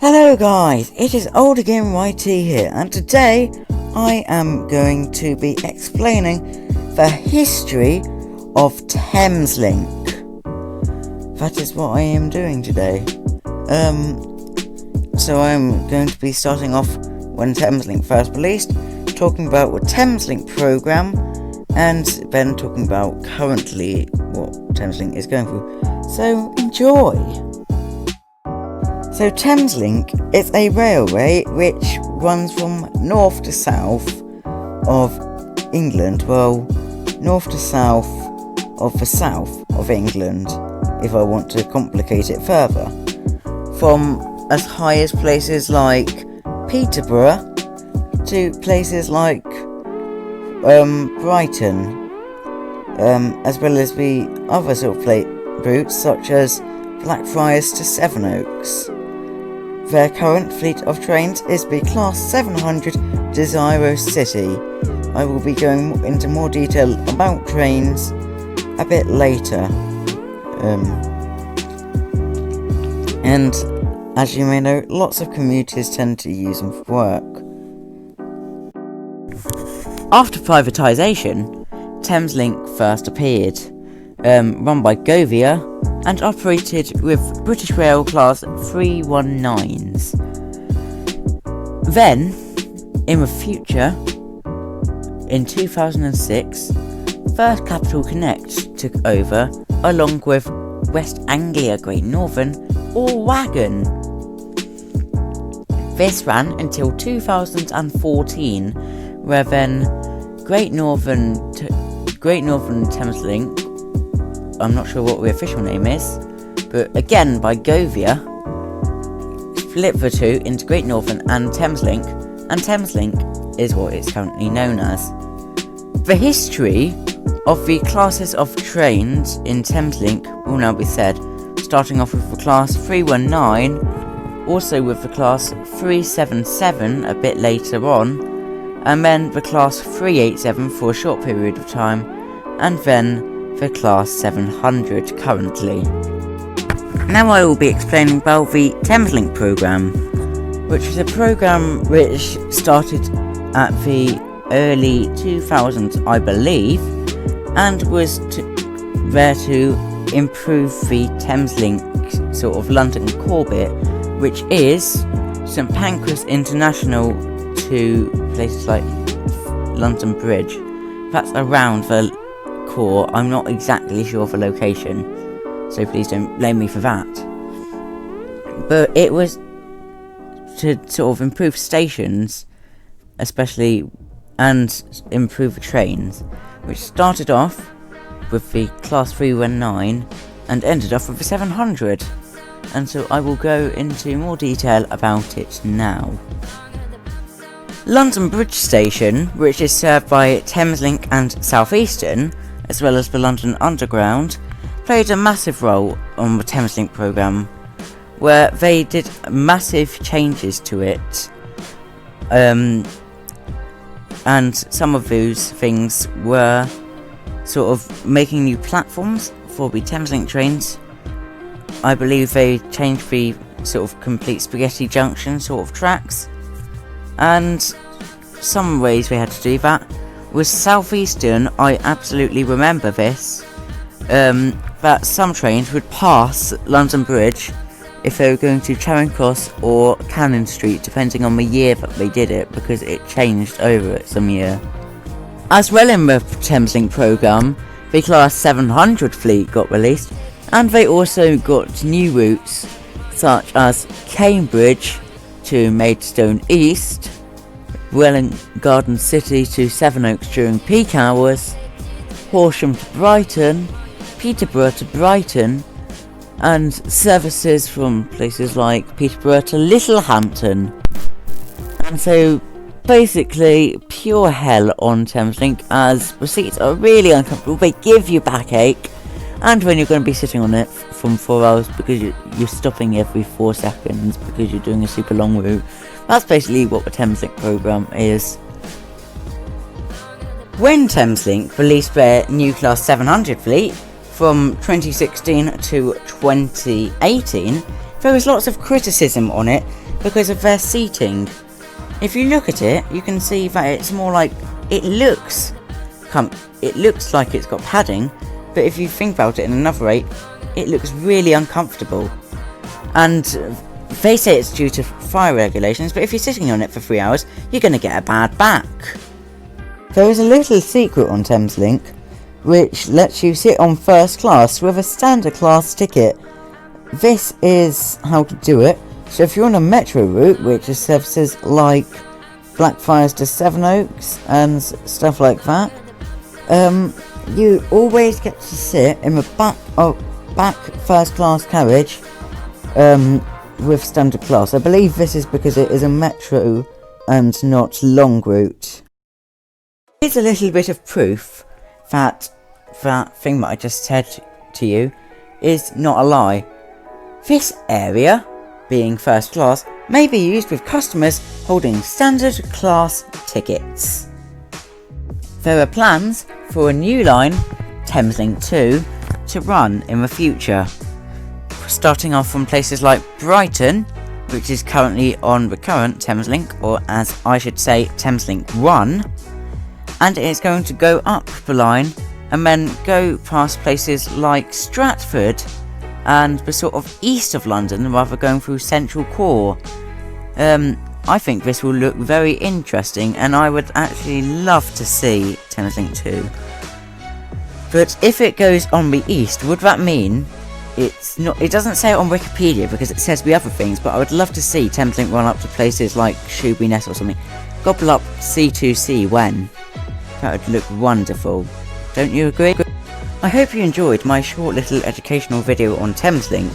Hello guys, it is AlderGamingYT here, and today I am going to be explaining the history of Thameslink. That is what I am doing today. So I'm going to be starting off when Thameslink first released, talking about the Thameslink program, and then talking about currently what Thameslink is going through. So enjoy! So Thameslink is a railway which runs from north to south of England, well, north to south of the south of England, if I want to complicate it further, from as high as places like Peterborough to places like Brighton, as well as the other sort of routes such as Blackfriars to Sevenoaks. Their current fleet of trains is the Class 700 Desiro City. I will be going into more detail about trains a bit later. And as you may know, lots of commuters tend to use them for work. After privatisation, Thameslink first appeared, run by GoVia, and operated with British Rail Class 319s. Then, in the future, in 2006, First Capital Connect took over, along with West Anglia Great Northern or Wagon. This ran until 2014, where then Great Northern Thameslink, I'm not sure what the official name is, but again by GoVia, split the two into Great Northern and Thameslink is what it's currently known as. The history of the classes of trains in Thameslink will now be said, starting off with the Class 319, also with the Class 377 a bit later on, and then the Class 387 for a short period of time, and then the Class 700 currently. Now I will be explaining about the Thameslink program, which is a program which started at the early 2000s, I believe, and was there to improve the Thameslink sort of London core bit, which is St Pancras International to places like London Bridge. That's around the core. I'm not exactly sure of the location, so please don't blame me for that. But it was to sort of improve stations, especially, and improve the trains, which started off with the Class 319 and ended off with the 700. And so I will go into more detail about it now. London Bridge Station, which is served by Thameslink and South Eastern, as well as the London Underground, played a massive role on the Thameslink programme, where they did massive changes to it, and some of those things were sort of making new platforms for the Thameslink trains. I believe they changed the sort of complete spaghetti junction sort of tracks, and some ways they had to do that. With South Eastern, I absolutely remember this, that some trains would pass London Bridge if they were going to Charing Cross or Cannon Street, depending on the year that they did it, because it changed over it some year. As well, in the Thameslink programme, the Class 700 fleet got released, and they also got new routes, such as Cambridge to Maidstone East, Welwyn Garden City to Sevenoaks during peak hours, Horsham to Brighton, Peterborough to Brighton, and services from places like Peterborough to Littlehampton. And so basically pure hell on Thameslink, as the seats are really uncomfortable, they give you backache, and when you're going to be sitting on it from 4 hours because you're stopping every 4 seconds because you're doing a super long route. That's basically what the Thameslink program is. When Thameslink released their new Class 700 fleet from 2016 to 2018, there was lots of criticism on it because of their seating. If you look at it, you can see that it's more like, it looks like it's got padding, but if you think about it in another way, it looks really uncomfortable. And they say it's due to fire regulations, but if you're sitting on it for 3 hours, you're going to get a bad back. There is a little secret on Thameslink, which lets you sit on first class with a standard class ticket. This is how to do it. So if you're on a metro route, which is services like Blackfriars to Sevenoaks and stuff like that, you always get to sit in the back first class carriage with standard class. I believe this is because it is a metro and not long route. Here's a little bit of proof that that thing that I just said to you is not a lie. This area, being first class, may be used with customers holding standard class tickets. There are plans for a new line, Thameslink 2, to run in the future, starting off from places like Brighton, which is currently on the current Thameslink, or as I should say, Thameslink 1, and it's going to go up the line and then go past places like Stratford and the sort of east of London, rather going through central core. I think this will look very interesting, and I would actually love to see Thameslink 2. But if it goes on the east, would that mean it's not? It doesn't say it on Wikipedia because it says the other things, but I would love to see Thameslink run up to places like Shoeby or something. Gobble up C2C when. That would look wonderful. Don't you agree? I hope you enjoyed my short little educational video on Thameslink,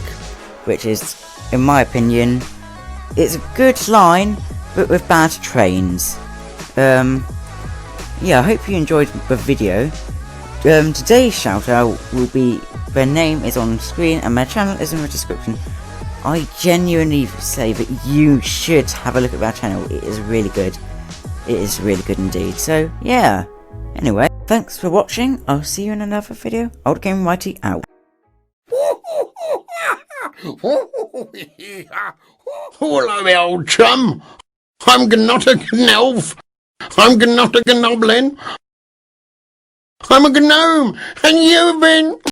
which is, in my opinion, it's a good line, but with bad trains. Yeah, I hope you enjoyed the video. Today's shout out will be, their name is on screen and their channel is in the description. I genuinely say that you should have a look at their channel. It is really good. It is really good indeed. So yeah. Anyway, thanks for watching. I'll see you in another video. AlderGamingYT out. Hello, me old chum. I'm not a elf. I'm not a goblin. I'm a gnome, and you've been...